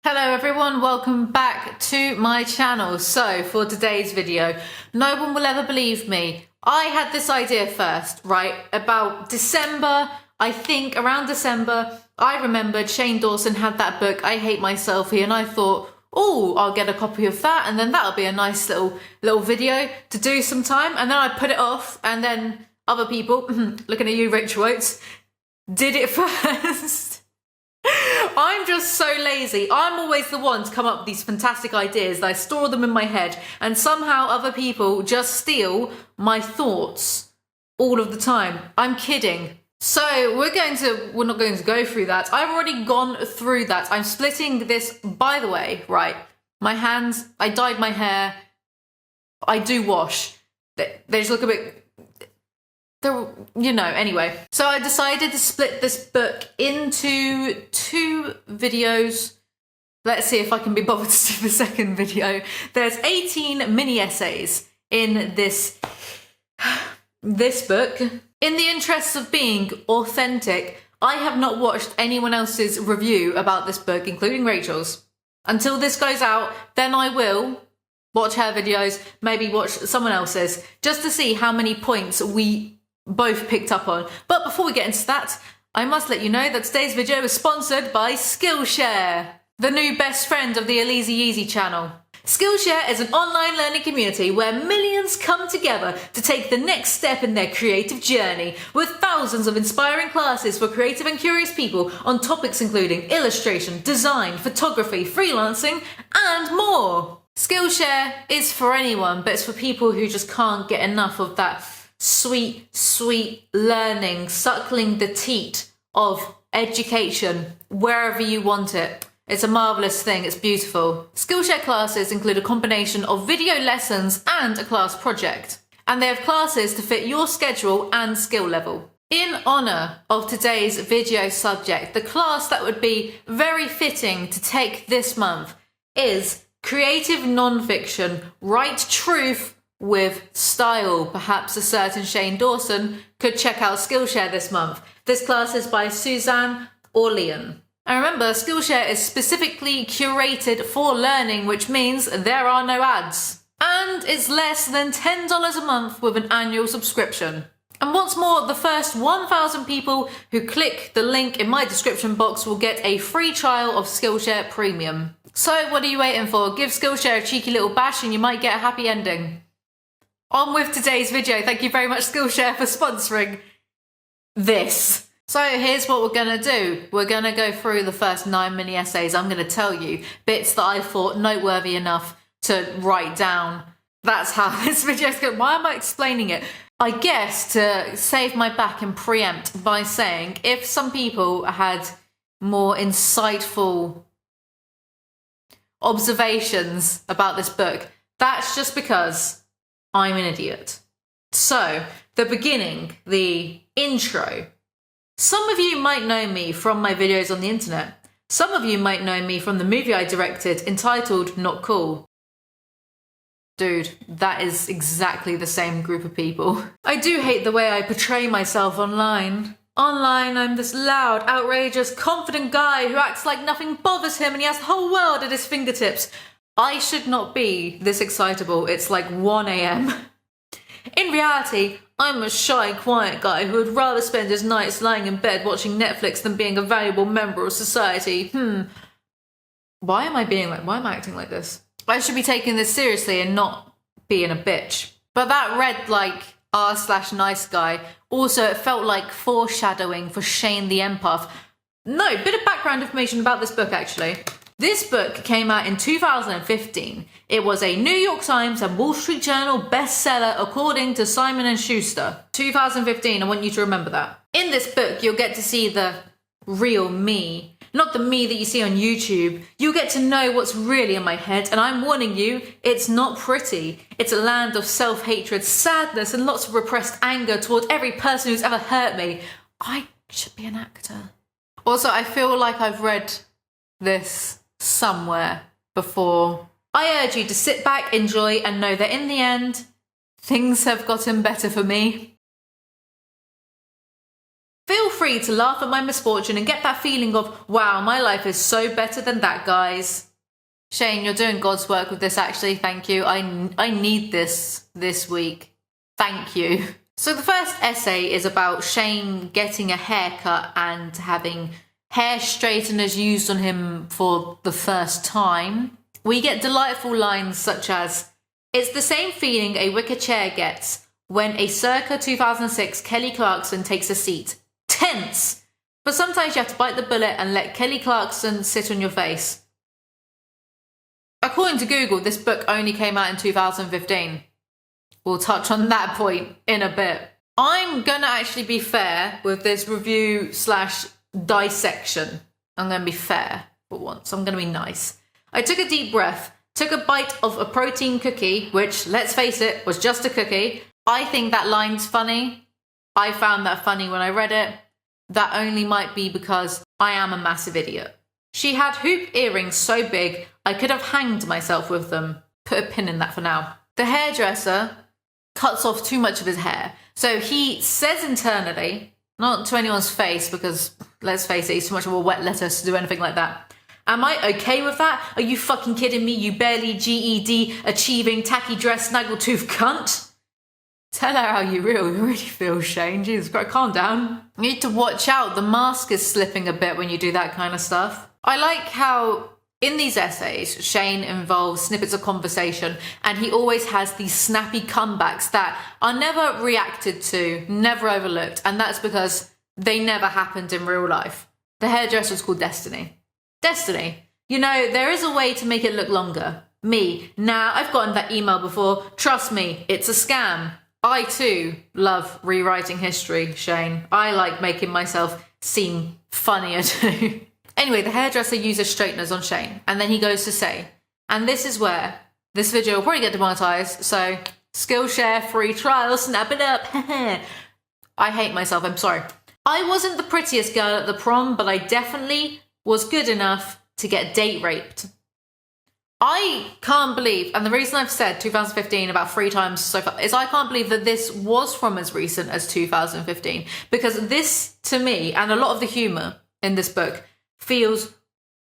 Hello everyone, welcome back to my channel. So for today's video, no one will ever believe me. I had this idea first, right? About December, I think around December, I remembered Shane Dawson had that book, I Hate My Selfie, and I thought, oh, I'll get a copy of that and then that'll be a nice little video to do sometime. And then I put it off and then other people, looking at you Rachel Oates, did it first. I'm just so lazy. I'm always the one to come up with these fantastic ideas. I store them in my head and somehow other people just steal my thoughts all of the time. I'm kidding. So we're not going to go through that. I've already gone through that. I'm splitting this, by the way, right? My hands, I dyed my hair. I do wash. They just look a bit... anyway. So I decided to split this book into 2 videos. Let's see if I can be bothered to do the second video. There's 18 mini essays in this book. In the interests of being authentic, I have not watched anyone else's review about this book, including Rachel's. Until this goes out, then I will watch her videos, maybe watch someone else's, just to see how many points we both picked up on. But before we get into that, I must let you know that today's video is sponsored by Skillshare, the new best friend of the Alizee channel. Skillshare is an online learning community where millions come together to take the next step in their creative journey, with thousands of inspiring classes for creative and curious people on topics including illustration, design, photography, freelancing, and more. Skillshare is for anyone, but it's for people who just can't get enough of that sweet learning, suckling the teat of education wherever you want it. It's a marvellous thing, it's beautiful. Skillshare classes include a combination of video lessons and a class project, and they have classes to fit your schedule and skill level. In honour of today's video subject, the class that would be very fitting to take this month is Creative Non-Fiction, Write Truth with Style. Perhaps a certain Shane Dawson could check out Skillshare this month. This class is by Suzanne or Leon. And remember, Skillshare is specifically curated for learning, which means there are no ads. And it's less than $10 a month with an annual subscription. And once more, the first 1,000 people who click the link in my description box will get a free trial of Skillshare Premium. So what are you waiting for? Give Skillshare a cheeky little bash and you might get a happy ending. On with today's video. Thank you very much, Skillshare, for sponsoring this. So here's what we're going to do. We're going to go through the first 9 mini essays. I'm going to tell you bits that I thought noteworthy enough to write down. That's how this video is going. Why am I explaining it? I guess to save my back and preempt by saying if some people had more insightful observations about this book, that's just because I'm an idiot. So, the beginning, the intro. Some of you might know me from my videos on the internet. Some of you might know me from the movie I directed entitled Not Cool. Dude, that is exactly the same group of people. I do hate the way I portray myself online. Online, I'm this loud, outrageous, confident guy who acts like nothing bothers him and he has the whole world at his fingertips. I should not be this excitable. It's like 1 AM. In reality, I'm a shy, quiet guy who would rather spend his nights lying in bed watching Netflix than being a valuable member of society. Why am I acting like this? I should be taking this seriously and not being a bitch. But that read like r/nice guy. Also, it felt like foreshadowing for Shane the Empath. No, bit of background information about this book actually. This book came out in 2015. It was a New York Times and Wall Street Journal bestseller according to Simon & Schuster. 2015, I want you to remember that. In this book, you'll get to see the real me, not the me that you see on YouTube. You'll get to know what's really in my head, and I'm warning you, it's not pretty. It's a land of self-hatred, sadness, and lots of repressed anger toward every person who's ever hurt me. I should be an actor. Also, I feel like I've read this somewhere before. I urge you to sit back, enjoy, and know that in the end, things have gotten better for me. Feel free free to laugh at my misfortune and get that feeling of, wow, my life is so better than that guy's. Shane, you're doing God's work with this, actually. Thank you. I need this week. Thank you. So the first essay is about Shane getting a haircut and having hair straighteners used on him for the first time. We get delightful lines such as, "It's the same feeling a wicker chair gets when a circa 2006 Kelly Clarkson takes a seat. Tense! But sometimes you have to bite the bullet and let Kelly Clarkson sit on your face." According to Google, this book only came out in 2015. We'll touch on that point in a bit. I'm gonna actually be fair with this review / dissection. I'm gonna be fair for once. I'm gonna be nice. I took a deep breath, took a bite of a protein cookie, which, let's face it, was just a cookie. I think that line's funny. I found that funny when I read it. That only might be because I am a massive idiot. She had hoop earrings so big, I could have hanged myself with them. Put a pin in that for now. The hairdresser cuts off too much of his hair. So he says internally, not to anyone's face, because let's face it, he's too much of a wet lettuce to do anything like that. Am I okay with that? Are you fucking kidding me, you barely GED achieving tacky dress snaggletooth cunt? Tell her how you really feel, Shane. Jesus Christ, calm down. You need to watch out. The mask is slipping a bit when you do that kind of stuff. I like how in these essays, Shane involves snippets of conversation and he always has these snappy comebacks that are never reacted to, never overlooked, and that's because they never happened in real life. The hairdresser was called Destiny. Destiny, you know, there is a way to make it look longer. Me, nah, I've gotten that email before. Trust me, it's a scam. I too love rewriting history, Shane. I like making myself seem funnier too. Anyway, the hairdresser uses straighteners on Shane, and then he goes to say, and this is where this video will probably get demonetized, so Skillshare, free trial, snap it up. I hate myself, I'm sorry. I wasn't the prettiest girl at the prom, but I definitely was good enough to get date raped. I can't believe, and the reason I've said 2015 about 3 times so far, is I can't believe that this was from as recent as 2015, because this, to me, and a lot of the humour in this book, feels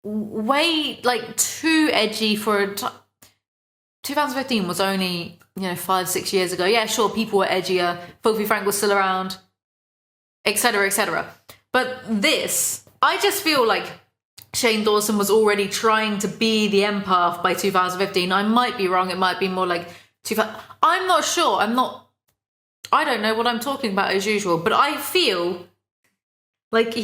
way like too edgy for 2015 was only 5-6 years ago. Yeah, sure, people were edgier, Filthy Frank was still around, etc, etc. But this, I just feel like Shane Dawson was already trying to be the empath by 2015. I might be wrong, it might be more like 2000. I'm not sure, I don't know what I'm talking about as usual, but I feel like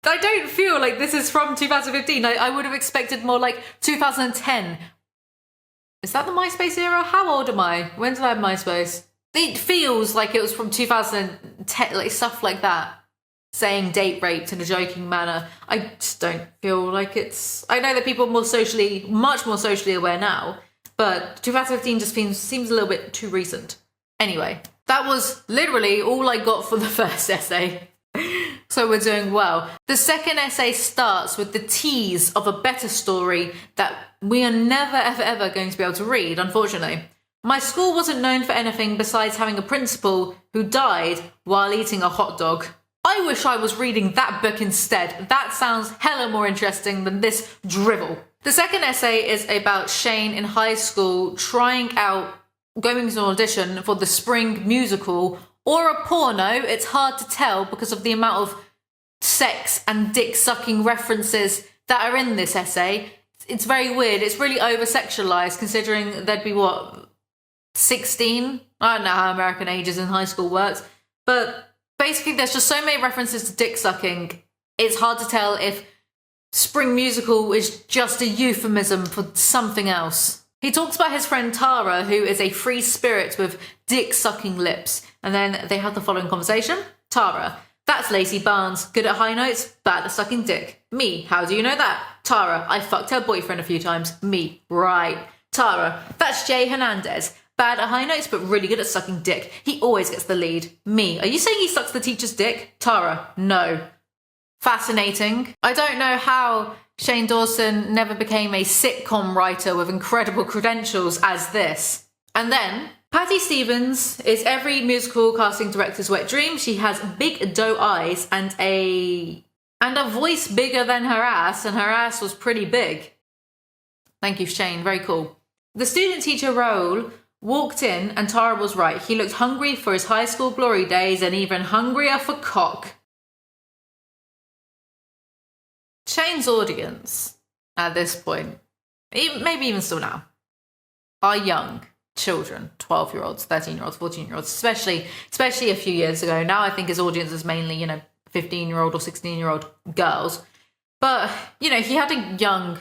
I don't feel like this is from 2015. I would have expected more like 2010. Is that the MySpace era? How old am I? When did I have MySpace? It feels like it was from 2010, like stuff like that. Saying date raped in a joking manner. I just don't feel like it's... I know that people are much more socially aware now, but 2015 just seems a little bit too recent. Anyway, that was literally all I got for the first essay. So we're doing well. The second essay starts with the tease of a better story that we are never, ever, ever going to be able to read, unfortunately. My school wasn't known for anything besides having a principal who died while eating a hot dog. I wish I was reading that book instead. That sounds hella more interesting than this drivel. The second essay is about Shane in high school going to an audition for the spring musical or a porno. It's hard to tell because of the amount of sex and dick-sucking references that are in this essay. It's very weird. It's really over-sexualized considering there'd be, 16? I don't know how American ages in high school works, but basically there's just so many references to dick-sucking. It's hard to tell if spring musical is just a euphemism for something else. He talks about his friend Tara, who is a free spirit with dick-sucking lips. And then they have the following conversation. Tara: that's Lacey Barnes, good at high notes, bad at sucking dick. Me: how do you know that? Tara: I fucked her boyfriend a few times. Me: right. Tara: that's Jay Hernandez, bad at high notes but really good at sucking dick. He always gets the lead. Me: are you saying he sucks the teacher's dick? Tara: no. Fascinating. I don't know how Shane Dawson never became a sitcom writer with incredible credentials as this. And then Patty Stevens is every musical casting director's wet dream. She has big doe eyes and a voice bigger than her ass, and her ass was pretty big. Thank you, Shane. Very cool. The student teacher role walked in, and Tara was right. He looked hungry for his high school glory days and even hungrier for cock. Shane's audience at this point, maybe even still now, are young children, 12-year-olds, 13-year-olds, 14-year-olds, especially a few years ago. Now I think his audience is mainly, 15-year-old or 16-year-old girls. But, he had a young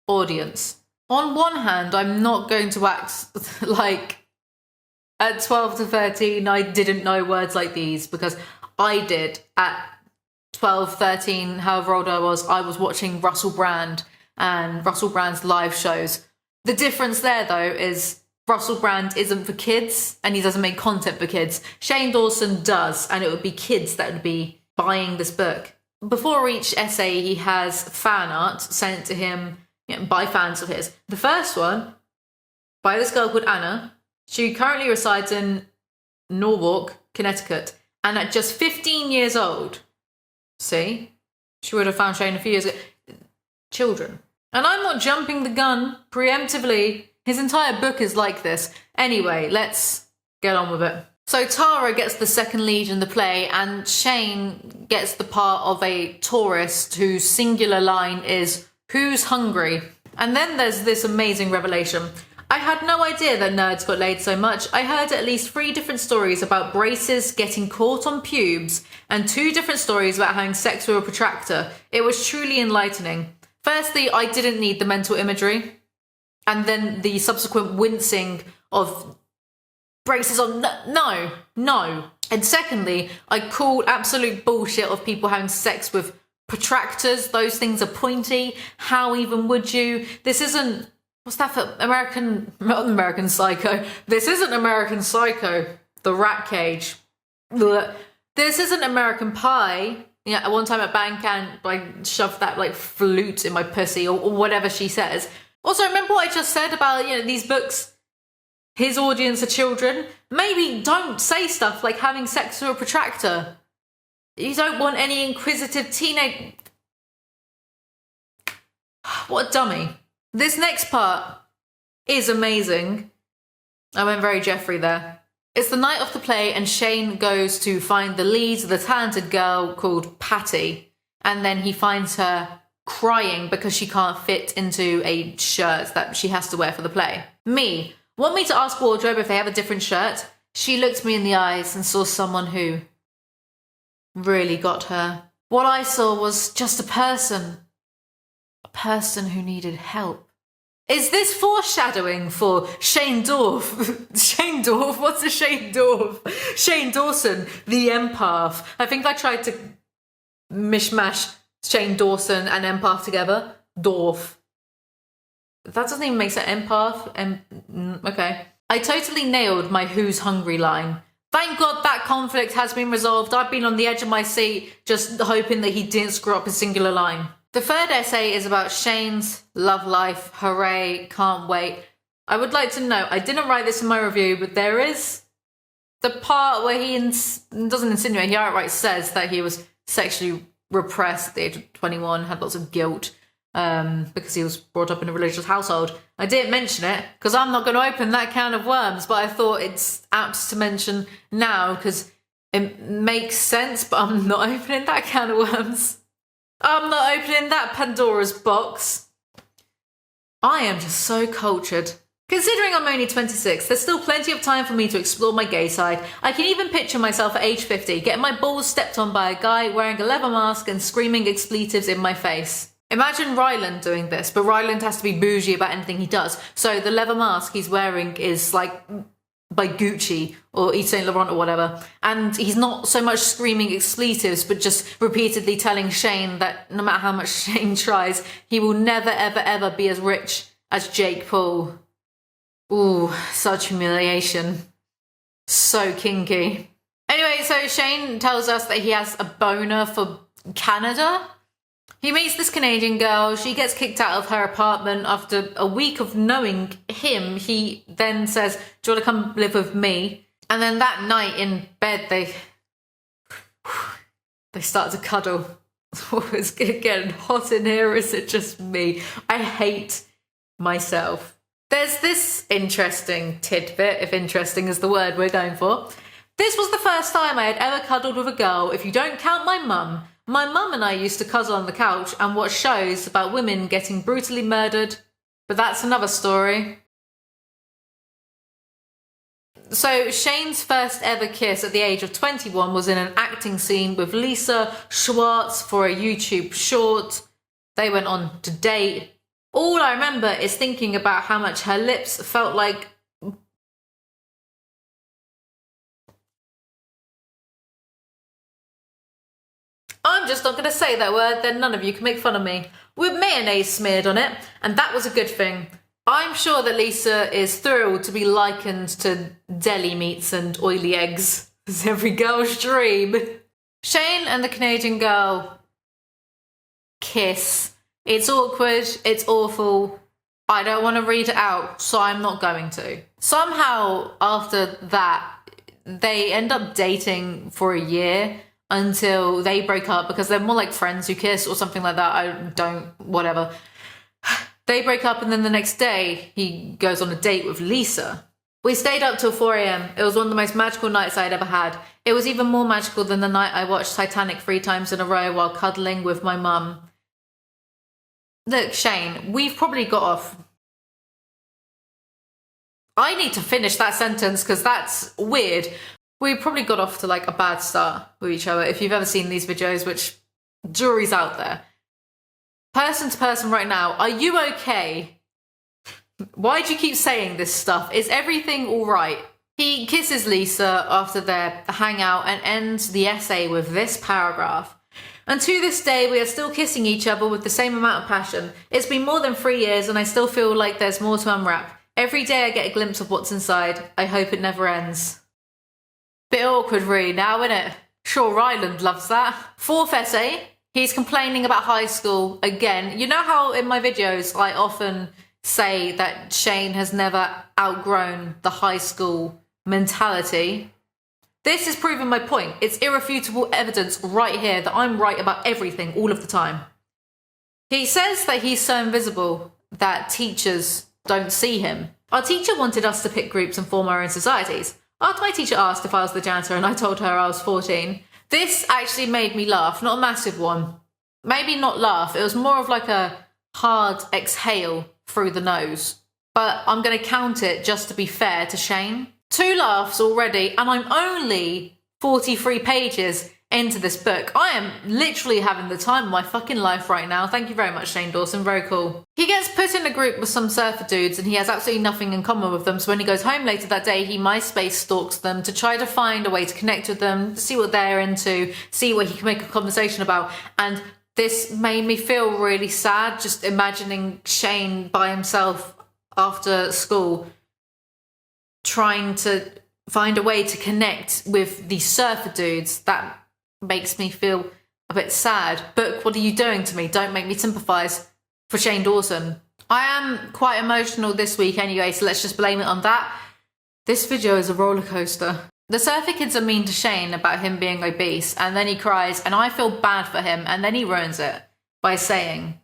audience. On one hand, I'm not going to act like at 12 to 13 I didn't know words like these, because I did at 12, 13, however old I was watching Russell Brand and Russell Brand's live shows. The difference there, though, is Russell Brand isn't for kids and he doesn't make content for kids. Shane Dawson does, and it would be kids that would be buying this book. Before each essay, he has fan art sent to him by fans of his. The first one, by this girl called Anna. She currently resides in Norwalk, Connecticut, and at just 15 years old, see, she would have found Shane a few years ago. Children. And I'm not jumping the gun preemptively. His entire book is like this. Anyway, let's get on with it. So Tara gets the second lead in the play, and Shane gets the part of a tourist whose singular line is, "Who's hungry?" And then there's this amazing revelation. I had no idea that nerds got laid so much. I heard at least 3 different stories about braces getting caught on pubes and 2 different stories about having sex with a protractor. It was truly enlightening. Firstly, I didn't need the mental imagery, and then the subsequent wincing of braces on. No. And secondly, I call absolute bullshit of people having sex with protractors. Those things are pointy. How even would you? This isn't. What's that for? Not American Psycho. This isn't American Psycho. The rat cage. Blech. This isn't American Pie. At one time at band camp, I shoved that flute in my pussy or whatever she says. Also, remember what I just said about these books? His audience are children. Maybe don't say stuff like having sex with a protractor. You don't want any inquisitive teenage. What a dummy. This next part is amazing. I went very Jeffrey there. It's the night of the play, and Shane goes to find the lead, the talented girl called Patty, and then he finds her crying because she can't fit into a shirt that she has to wear for the play. Want me to ask wardrobe if they have a different shirt? She looked me in the eyes and saw someone who really got her. What I saw was just a person who needed help. Is this foreshadowing for Shane Dorff? Shane Dorff? What's a Shane Dorff? Shane Dawson, the empath. I think I tried to mishmash Shane Dawson and empath together. Dorff. That doesn't even make sense. Empath? Okay. I totally nailed my "who's hungry" line. Thank God that conflict has been resolved. I've been on the edge of my seat just hoping that he didn't screw up his singular line. The third essay is about Shane's love life. Hooray, can't wait. I would like to know, I didn't write this in my review, but there is the part where he doesn't insinuate, he outright says that he was sexually repressed at the age of 21, had lots of guilt because he was brought up in a religious household. I didn't mention it because I'm not going to open that can of worms, but I thought it's apt to mention now because it makes sense, but I'm not opening that can of worms. I'm not opening that Pandora's box. I am just so cultured. Considering I'm only 26, there's still plenty of time for me to explore my gay side. I can even picture myself at age 50, getting my balls stepped on by a guy wearing a leather mask and screaming expletives in my face. Imagine Ryland doing this, but Ryland has to be bougie about anything he does. So the leather mask he's wearing is by Gucci or Yves Saint Laurent or whatever, and he's not so much screaming expletives but just repeatedly telling Shane that no matter how much Shane tries, he will never ever ever be as rich as Jake Paul. Ooh, such humiliation. So kinky. Anyway, so Shane tells us that he has a boner for Canada. He meets this Canadian girl. She gets kicked out of her apartment after a week of knowing him. He then says, do you want to come live with me? And then that night in bed, they start to cuddle. Oh, it's getting hot in here. Is it just me? I hate myself. There's this interesting tidbit, if interesting is the word we're going for. This was the first time I had ever cuddled with a girl, if you don't count my mum. My mum and I used to cuddle on the couch and watch shows about women getting brutally murdered. But that's another story. So Shane's first ever kiss at the age of 21 was in an acting scene with Lisa Schwartz for a YouTube short. They went on to date. All I remember is thinking about how much her lips felt like... I'm just not going to say that word, then none of you can make fun of me. With mayonnaise smeared on it, and that was a good thing. I'm sure that Lisa is thrilled to be likened to deli meats and oily eggs. It's every girl's dream. Shane and the Canadian girl kiss. It's awkward, it's awful. I don't want to read it out, so I'm not going to. Somehow, after that, they end up dating for a year until they break up because they're more like friends who kiss or something like that. Whatever. They break up and then the next day he goes on a date with Lisa. We stayed up till 4 a.m. It was one of the most magical nights I'd ever had. It was even more magical than the night I watched Titanic 3 times in a row while cuddling with my mum. Look, Shane, we've probably got off. I need to finish that sentence because that's weird. We probably got off to like a bad start with each other. If you've ever seen these videos, which jury's out there. Person to person right now, are you okay? Why do you keep saying this stuff? Is everything all right? He kisses Lisa after their hangout and ends the essay with this paragraph. And to this day, we are still kissing each other with the same amount of passion. It's been more than 3 years and I still feel like there's more to unwrap. Every day I get a glimpse of what's inside. I hope it never ends. Bit awkward really now, innit? Shore Island loves that. Fourth essay, he's complaining about high school again. You know how in my videos I often say that Shane has never outgrown the high school mentality? This is proving my point. It's irrefutable evidence right here that I'm right about everything all of the time. He says that he's so invisible that teachers don't see him. Our teacher wanted us to pick groups and form our own societies. After my teacher asked if I was the janitor and I told her I was 14, this actually made me laugh, not a massive one. Maybe not laugh, it was more of like a hard exhale through the nose. But I'm going to count it just to be fair to Shane. 2 laughs already and I'm only 43 pages into this book. I am literally having the time of my fucking life right now. Thank you very much, Shane Dawson. Very cool. He gets put in a group with some surfer dudes and he has absolutely nothing in common with them. So when he goes home later that day, he MySpace stalks them to try to find a way to connect with them, see what they're into, see what he can make a conversation about. And this made me feel really sad, just imagining Shane by himself after school trying to find a way to connect with these surfer dudes. That makes me feel a bit sad. Book, what are you doing to me? Don't make me sympathise for Shane Dawson. I am quite emotional this week anyway, so let's just blame it on that. This video is a roller coaster. The surfer kids are mean to Shane about him being obese, and then he cries, and I feel bad for him, and then he ruins it by saying,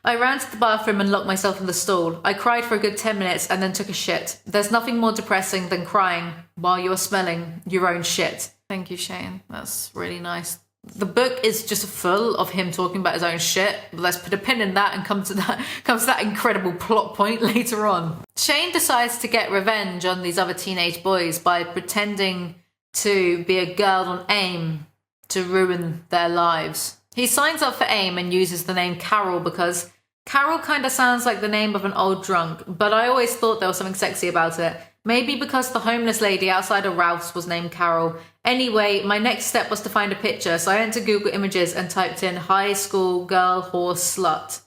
I ran to the bathroom and locked myself in the stall. I cried for a good 10 minutes and then took a shit. There's nothing more depressing than crying while you're smelling your own shit. Thank you, Shane. That's really nice. The book is just full of him talking about his own shit. Let's put a pin in that and come to that incredible plot point later on. Shane decides to get revenge on these other teenage boys by pretending to be a girl on AIM to ruin their lives. He signs up for AIM and uses the name Carol because Carol kind of sounds like the name of an old drunk, but I always thought there was something sexy about it. Maybe because the homeless lady outside of Ralph's was named Carol. Anyway, my next step was to find a picture, so I went to Google Images and typed in high school girl horse slut.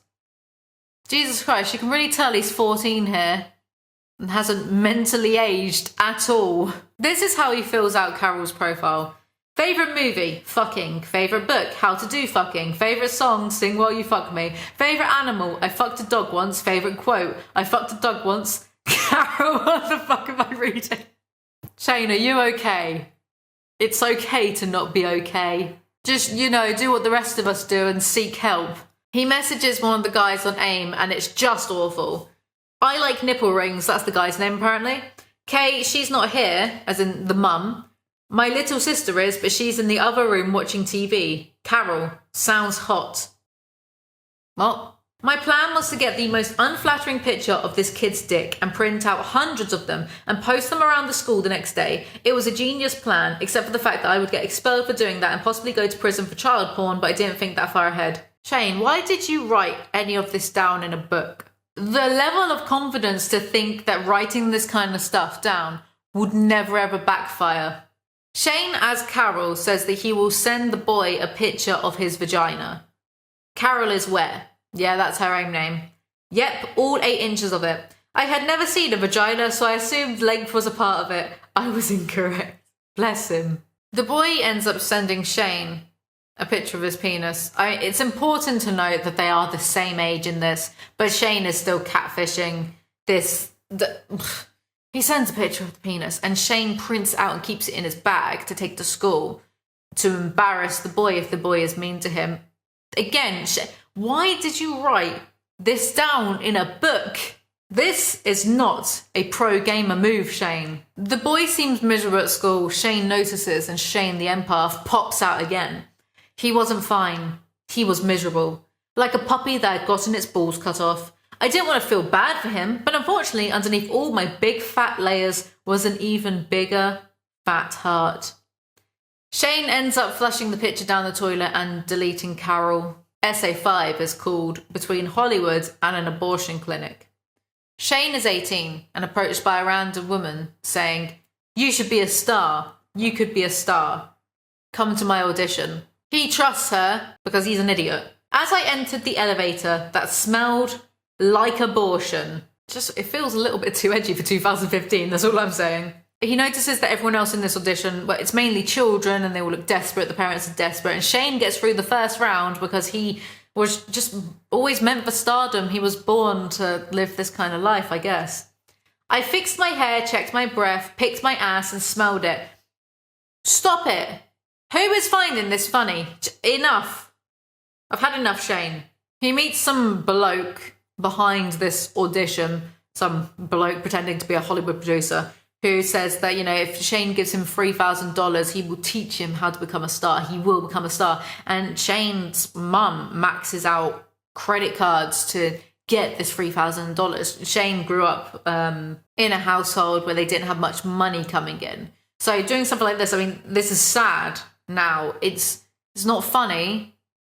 Jesus Christ, you can really tell he's 14 here and hasn't mentally aged at all. This is how he fills out Carol's profile. Favourite movie? Fucking. Favourite book? How to do fucking. Favourite song? Sing While You Fuck Me. Favourite animal? I fucked a dog once. Favourite quote? I fucked a dog once. Carol, what the fuck am I reading? Shane, are you okay? It's okay to not be okay. Just, do what the rest of us do and seek help. He messages one of the guys on AIM and it's just awful. I like nipple rings, that's the guy's name apparently. Kay, she's not here, as in the mum. My little sister is, but she's in the other room watching TV. Carol, sounds hot. What? My plan was to get the most unflattering picture of this kid's dick and print out hundreds of them and post them around the school the next day. It was a genius plan, except for the fact that I would get expelled for doing that and possibly go to prison for child porn, but I didn't think that far ahead. Shane, why did you write any of this down in a book? The level of confidence to think that writing this kind of stuff down would never ever backfire. Shane, as Carol, says that he will send the boy a picture of his vagina. Carol is where? Yeah, that's her own name. Yep, all 8 inches of it. I had never seen a vagina, so I assumed length was a part of it. I was incorrect. Bless him. The boy ends up sending Shane a picture of his penis. It's important to note that they are the same age in this, but Shane is still catfishing this. He sends a picture of the penis, and Shane prints it out and keeps it in his bag to take to school to embarrass the boy if the boy is mean to him. Again, why did you write this down in a book? This is not a pro-gamer move, Shane. The boy seems miserable at school. Shane notices, and Shane the empath pops out again. He wasn't fine. He was miserable. Like a puppy that had gotten its balls cut off. I didn't want to feel bad for him, but unfortunately, underneath all my big fat layers was an even bigger fat heart. Shane ends up flushing the picture down the toilet and deleting Carol. Essay 5 is called Between Hollywood and an Abortion Clinic. Shane is 18 and approached by a random woman saying, "You should be a star. You could be a star. Come to my audition." He trusts her because he's an idiot. As I entered the elevator that smelled like abortion, it feels a little bit too edgy for 2015, that's all I'm saying. He notices that everyone else in this audition, it's mainly children and they all look desperate, the parents are desperate, and Shane gets through the first round because he was just always meant for stardom. He was born to live this kind of life, I guess. I fixed my hair, checked my breath, picked my ass and smelled it. Stop it. Who is finding this funny? Enough. I've had enough, Shane. He meets some bloke behind this audition, some bloke pretending to be a Hollywood producer, who says that, if Shane gives him $3,000, he will teach him how to become a star. He will become a star. And Shane's mum maxes out credit cards to get this $3,000. Shane grew up in a household where they didn't have much money coming in. So doing something like this, this is sad now. It's not funny.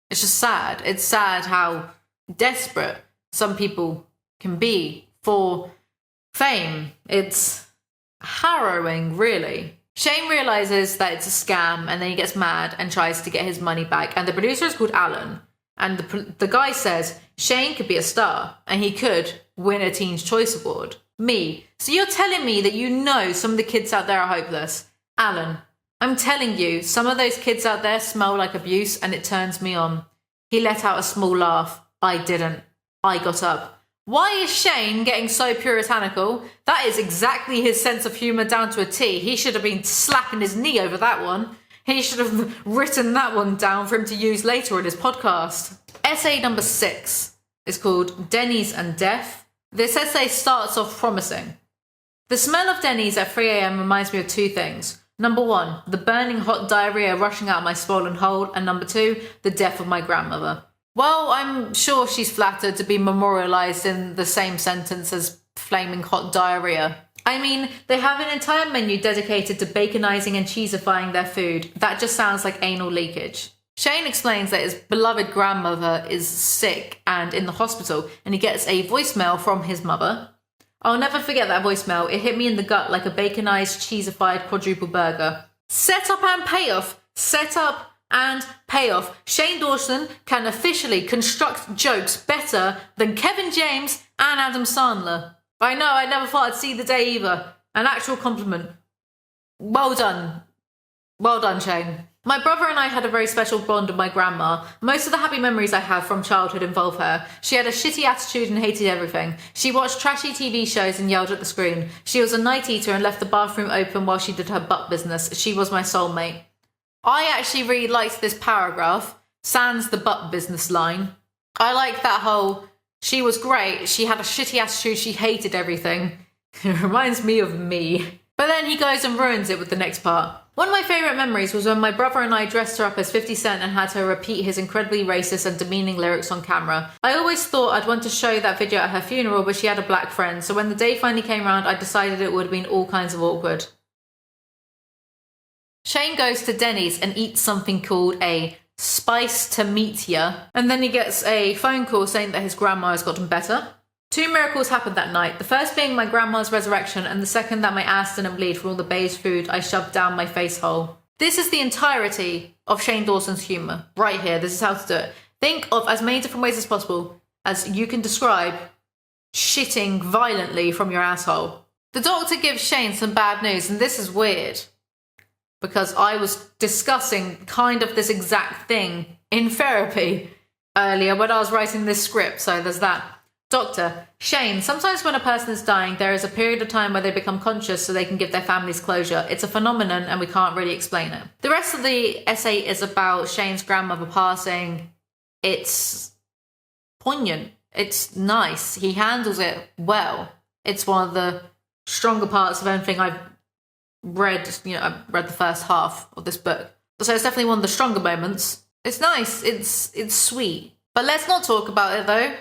It's just sad. It's sad how desperate some people can be for fame. It's harrowing, really. Shane realizes that it's a scam and then he gets mad and tries to get his money back. And the producer is called Alan. And the guy says Shane could be a star and he could win a Teen's Choice Award. Me. So you're telling me that some of the kids out there are hopeless? Alan, I'm telling you, some of those kids out there smell like abuse and it turns me on. He let out a small laugh. I didn't. I got up. Why is Shane getting so puritanical? That is exactly his sense of humour down to a T. He should have been slapping his knee over that one. He should have written that one down for him to use later in his podcast. Essay number 6 is called Denny's and Death. This essay starts off promising. The smell of Denny's at 3 a.m. reminds me of 2 things. Number 1, the burning hot diarrhea rushing out my swollen hole. And number 2, the death of my grandmother. Well, I'm sure she's flattered to be memorialised in the same sentence as flaming hot diarrhea. They have an entire menu dedicated to baconising and cheesifying their food. That just sounds like anal leakage. Shane explains that his beloved grandmother is sick and in the hospital, and he gets a voicemail from his mother. I'll never forget that voicemail. It hit me in the gut like a baconised, cheesified quadruple burger. Set up and payoff. Set up and payoff. Shane Dawson can officially construct jokes better than Kevin James and Adam Sandler. I know, I never thought I'd see the day either. An actual compliment. Well done. Well done, Shane. My brother and I had a very special bond with my grandma. Most of the happy memories I have from childhood involve her. She had a shitty attitude and hated everything. She watched trashy TV shows and yelled at the screen. She was a night eater and left the bathroom open while she did her butt business. She was my soulmate. I actually really liked this paragraph, sans the butt business line. I like that whole, she was great, she had a shitty attitude, she hated everything. It reminds me of me. But then he goes and ruins it with the next part. One of my favourite memories was when my brother and I dressed her up as 50 Cent and had her repeat his incredibly racist and demeaning lyrics on camera. I always thought I'd want to show that video at her funeral, but she had a black friend, so when the day finally came around, I decided it would have been all kinds of awkward. Shane goes to Denny's and eats something called a spice to meet ya, and then he gets a phone call saying that his grandma has gotten better. 2 miracles happened that night, the first being my grandma's resurrection and the second that my ass didn't bleed from all the beige food I shoved down my face hole. This is the entirety of Shane Dawson's humour, right here. This is how to do it. Think of as many different ways as possible as you can describe shitting violently from your asshole. The doctor gives Shane some bad news, and this is weird because I was discussing kind of this exact thing in therapy earlier when I was writing this script, so there's that. Doctor, Shane, sometimes when a person is dying, there is a period of time where they become conscious so they can give their families closure. It's a phenomenon and we can't really explain it. The rest of the essay is about Shane's grandmother passing. It's poignant. It's nice. He handles it well. It's one of the stronger parts of anything I've read. I've read the first half of this book. So it's definitely one of the stronger moments. It's nice. It's sweet. But let's not talk about it though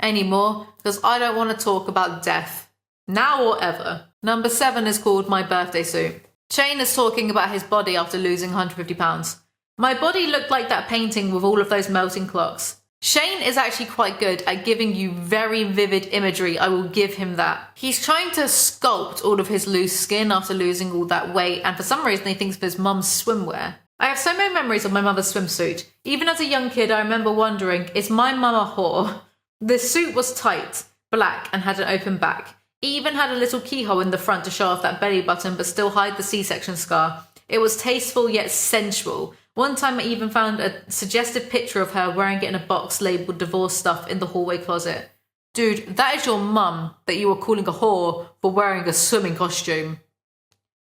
anymore, because I don't want to talk about death, now or ever. Number 7 is called My Birthday Suit. Shane is talking about his body after losing 150 pounds. My body looked like that painting with all of those melting clocks. Shane is actually quite good at giving you very vivid imagery, I will give him that. He's trying to sculpt all of his loose skin after losing all that weight, and for some reason he thinks of his mum's swimwear. I have so many memories of my mother's swimsuit. Even as a young kid, I remember wondering, is my mum a whore? The suit was tight, black, and had an open back. It even had a little keyhole in the front to show off that belly button but still hide the C-section scar. It was tasteful yet sensual. One time I even found a suggestive picture of her wearing it in a box labelled divorce stuff in the hallway closet. Dude, that is your mum that you were calling a whore for wearing a swimming costume.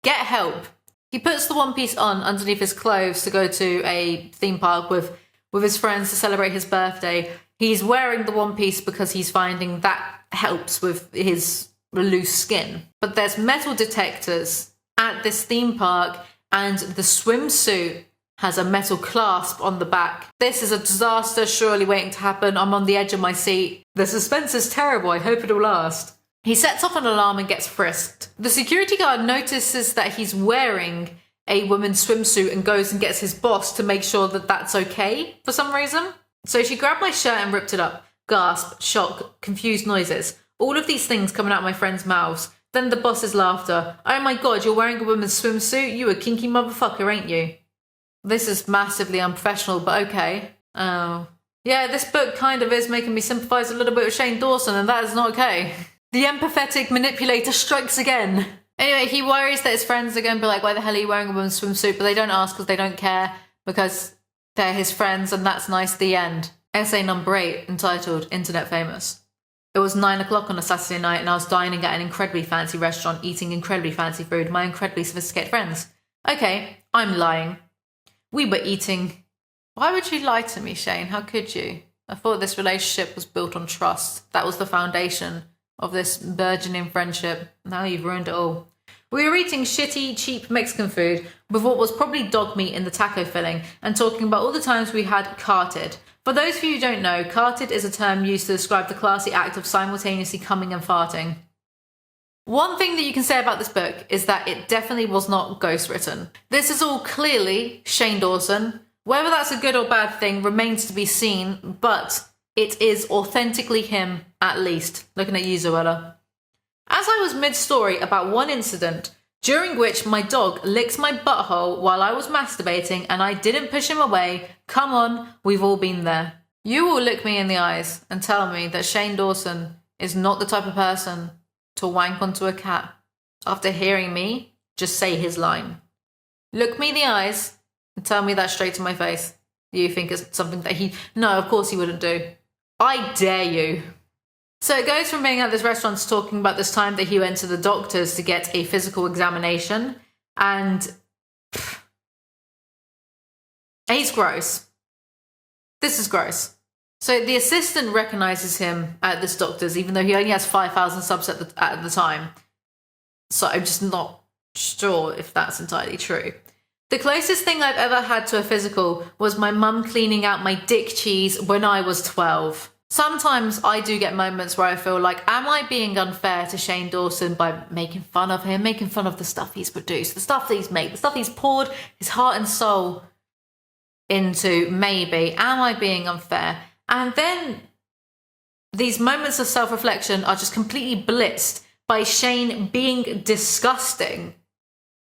Get help. He puts the one piece on underneath his clothes to go to a theme park with his friends to celebrate his birthday. He's wearing the one piece because he's finding that helps with his loose skin. But there's metal detectors at this theme park and the swimsuit has a metal clasp on the back. This is a disaster surely waiting to happen. I'm on the edge of my seat. The suspense is terrible. I hope it'll last. He sets off an alarm and gets frisked. The security guard notices that he's wearing a woman's swimsuit and goes and gets his boss to make sure that that's okay for some reason. So she grabbed my shirt and ripped it up. Gasp, shock, confused noises. All of these things coming out of my friends' mouths. Then the boss's laughter. Oh my god, you're wearing a woman's swimsuit? You a kinky motherfucker, ain't you? This is massively unprofessional, but okay. Oh. Yeah, this book kind of is making me sympathise a little bit with Shane Dawson, and that is not okay. The empathetic manipulator strikes again. Anyway, he worries that his friends are going to be like, why the hell are you wearing a woman's swimsuit? But they don't ask because they don't care, because they're his friends, and that's nice. The end. Essay number 8, entitled Internet Famous. It was 9 o'clock on a Saturday night, and I was dining at an incredibly fancy restaurant, eating incredibly fancy food with my incredibly sophisticated friends. Okay, I'm lying. We were eating... Why would you lie to me, Shane? How could you? I thought this relationship was built on trust. That was the foundation of this burgeoning friendship. Now you've ruined it all. We were eating shitty, cheap Mexican food with what was probably dog meat in the taco filling and talking about all the times we had carted. For those of you who don't know, carted is a term used to describe the classy act of simultaneously coming and farting. One thing that you can say about this book is that it definitely was not ghostwritten. This is all clearly Shane Dawson. Whether that's a good or bad thing remains to be seen, but it is authentically him, at least. Looking at you, Zoella. As I was mid-story about one incident during which my dog licked my butthole while I was masturbating and I didn't push him away, come on, we've all been there. You will look me in the eyes and tell me that Shane Dawson is not the type of person to wank onto a cat after hearing me just say his line. Look me in the eyes and tell me that straight to my face. You think it's something that no, of course he wouldn't do. I dare you. So it goes from being at this restaurant to talking about this time that he went to the doctors to get a physical examination. And he's gross. This is gross. So the assistant recognises him at this doctor's, even though he only has 5,000 subs at the time. So I'm just not sure if that's entirely true. The closest thing I've ever had to a physical was my mum cleaning out my dick cheese when I was 12. Sometimes I do get moments where I feel like, am I being unfair to Shane Dawson by making fun of him, making fun of the stuff he's produced, the stuff that he's made, the stuff he's poured his heart and soul into? Maybe. Am I being unfair? And then these moments of self-reflection are just completely blitzed by Shane being disgusting.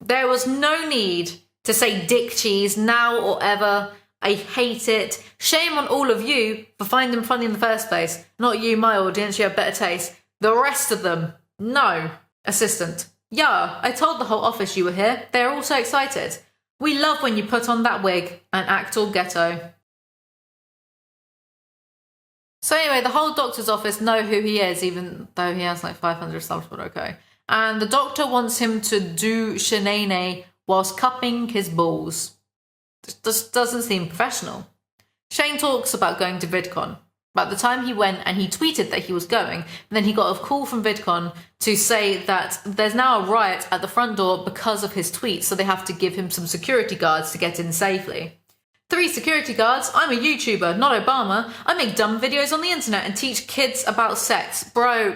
There was no need to say dick cheese now or ever. I hate it. Shame on all of you for finding them funny in the first place. Not you, my audience, you have better taste. The rest of them, no. Assistant, yeah, I told the whole office you were here. They're all so excited. We love when you put on that wig and act all ghetto. So anyway, the whole doctor's office know who he is, even though he has like 500 subs, but okay. And the doctor wants him to do shenane whilst cupping his balls. Just doesn't seem professional. Shane talks about going to VidCon. About the time he went and he tweeted that he was going, and then he got a call from VidCon to say that there's now a riot at the front door because of his tweets, so they have to give him some security guards to get in safely. 3 security guards? I'm a YouTuber, not Obama. I make dumb videos on the internet and teach kids about sex. Bro,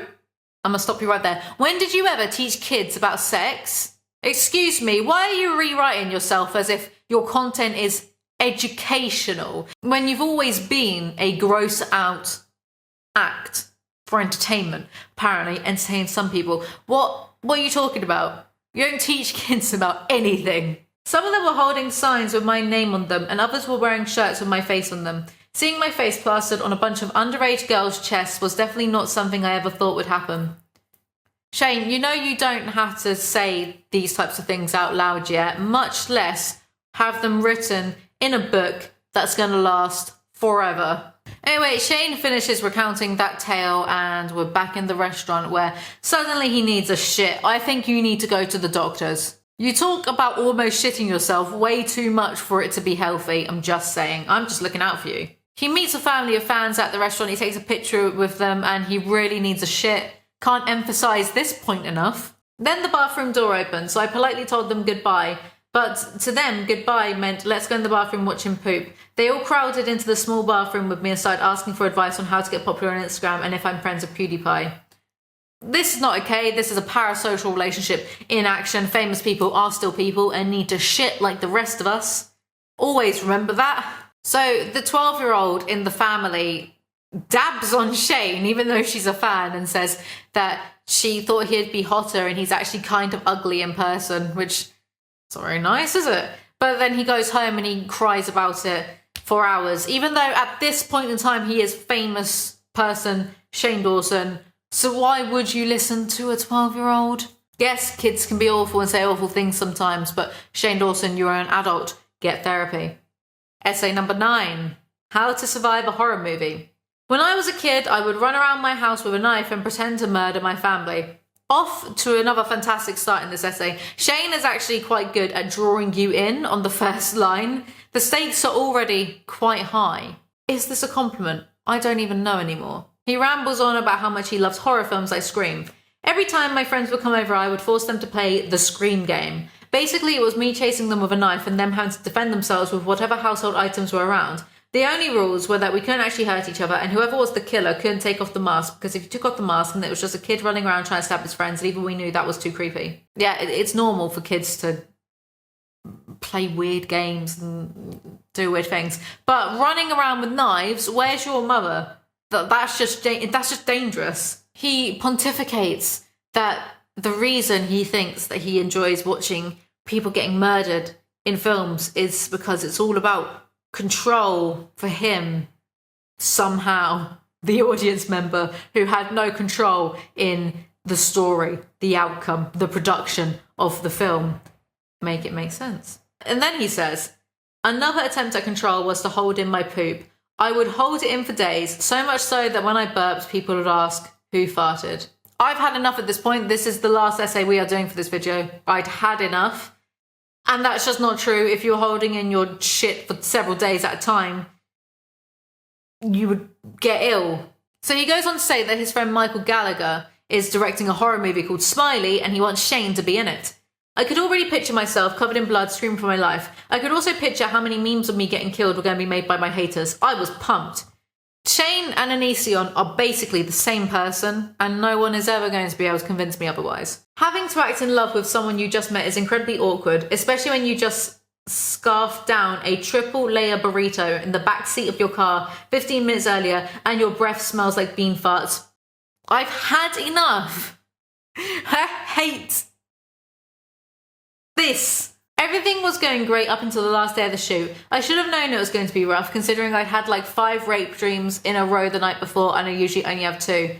I'm gonna stop you right there. When did you ever teach kids about sex? Excuse me, why are you rewriting yourself as if your content is educational when you've always been a gross out act for entertainment? Apparently, entertain some people. What are you talking about? You don't teach kids about anything. Some of them were holding signs with my name on them, and others were wearing shirts with my face on them. Seeing my face plastered on a bunch of underage girls' chests was definitely not something I ever thought would happen. Shane, you know you don't have to say these types of things out loud yet, much less have them written in a book that's going to last forever. Anyway, Shane finishes recounting that tale and we're back in the restaurant where suddenly he needs a shit. I think you need to go to the doctors. You talk about almost shitting yourself way too much for it to be healthy. I'm just saying. I'm just looking out for you. He meets a family of fans at the restaurant. He takes a picture with them and he really needs a shit. Can't emphasize this point enough. Then the bathroom door opened, so I politely told them goodbye. But to them, goodbye meant let's go in the bathroom, watch him poop. They all crowded into the small bathroom with me and started asking for advice on how to get popular on Instagram and if I'm friends with PewDiePie. This is not okay. This is a parasocial relationship in action. Famous people are still people and need to shit like the rest of us. Always remember that. So the 12-year-old in the family dabs on Shane, even though she's a fan, and says that she thought he'd be hotter and he's actually kind of ugly in person, which is not very nice, is it? But then he goes home and he cries about it for hours, even though at this point in time he is famous person Shane Dawson. So why would you listen to a 12-year-old? Yes, kids can be awful and say awful things sometimes, but Shane Dawson, you're an adult. Get therapy. Essay number 9. How to survive a horror movie. When I was a kid, I would run around my house with a knife and pretend to murder my family. Off to another fantastic start in this essay. Shane is actually quite good at drawing you in on the first line. The stakes are already quite high. Is this a compliment? I don't even know anymore. He rambles on about how much he loves horror films like Scream. Every time my friends would come over, I would force them to play the Scream game. Basically, it was me chasing them with a knife and them having to defend themselves with whatever household items were around. The only rules were that we couldn't actually hurt each other, and whoever was the killer couldn't take off the mask, because if you took off the mask and it was just a kid running around trying to stab his friends, and even we knew that was too creepy. Yeah, it's normal for kids to play weird games and do weird things. But running around with knives, where's your mother? That's just dangerous. He pontificates that the reason he thinks that he enjoys watching people getting murdered in films is because it's all about control for him. Somehow, the audience member who had no control in the story, the outcome, the production of the film. Make it make sense. And then he says, another attempt at control was to hold in my poop. I would hold it in for days, so much so that when I burped, people would ask, who farted? I've had enough at this point. This is the last essay we are doing for this video. I'd had enough. And that's just not true. If you're holding in your shit for several days at a time, you would get ill. So he goes on to say that his friend Michael Gallagher is directing a horror movie called Smiley and he wants Shane to be in it. I could already picture myself covered in blood screaming for my life. I could also picture how many memes of me getting killed were going to be made by my haters. I was pumped. Shane and Anision are basically the same person, and no one is ever going to be able to convince me otherwise. Having to act in love with someone you just met is incredibly awkward, especially when you just scarfed down a triple layer burrito in the back seat of your car 15 minutes earlier and your breath smells like bean farts. I've had enough. I hate this. Everything was going great up until the last day of the shoot. I should have known it was going to be rough, considering I'd had like 5 rape dreams in a row the night before and I usually only have 2.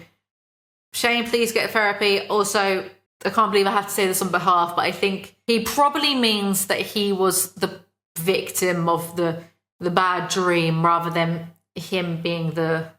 Shane, please get therapy. Also, I can't believe I have to say this on behalf, but I think he probably means that he was the victim of the bad dream rather than him being the...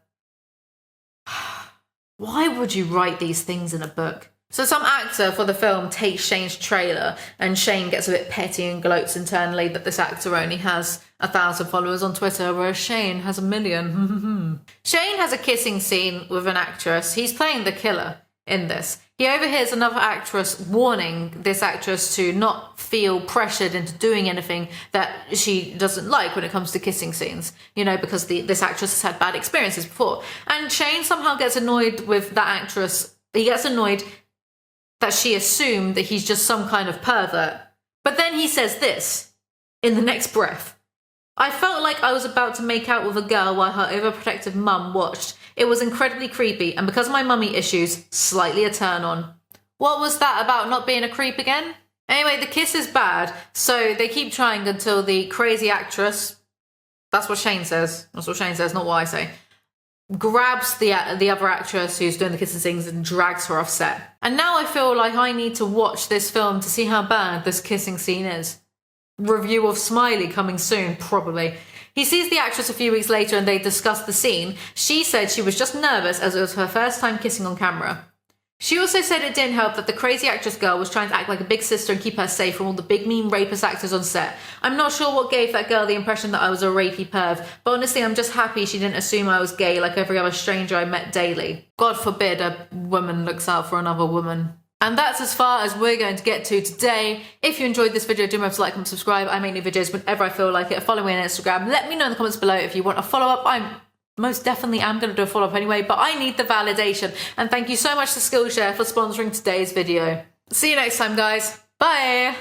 Why would you write these things in a book? So some actor for the film takes Shane's trailer and Shane gets a bit petty and gloats internally that this actor only has 1,000 followers on Twitter, whereas Shane has 1 million. Shane has a kissing scene with an actress. He's playing the killer in this. He overhears another actress warning this actress to not feel pressured into doing anything that she doesn't like when it comes to kissing scenes, you know, because this actress has had bad experiences before. And Shane somehow gets annoyed with that actress. He gets annoyed that she assumed that he's just some kind of pervert. But then he says this, in the next breath. I felt like I was about to make out with a girl while her overprotective mum watched. It was incredibly creepy, and because of my mummy issues, slightly a turn on. What was that about not being a creep again? Anyway, the kiss is bad, so they keep trying until the crazy actress, that's what Shane says, not what I say, grabs the other actress who's doing the kissing scenes and drags her off set. And now I feel like I need to watch this film to see how bad this kissing scene is. Review of Smiley coming soon, probably. He sees the actress a few weeks later and they discuss the scene. She said she was just nervous as it was her first time kissing on camera. She also said it didn't help that the crazy actress girl was trying to act like a big sister and keep her safe from all the big mean rapist actors on set. I'm not sure what gave that girl the impression that I was a rapey perv, but honestly I'm just happy she didn't assume I was gay like every other stranger I met daily. God forbid a woman looks out for another woman. And that's as far as we're going to get to today. If you enjoyed this video, do remember to like and subscribe. I make new videos whenever I feel like it. Follow me on Instagram. Let me know in the comments below if you want a follow-up. I most definitely am going to do a follow-up anyway, but I need the validation. And thank you so much to Skillshare for sponsoring today's video. See you next time, guys. Bye!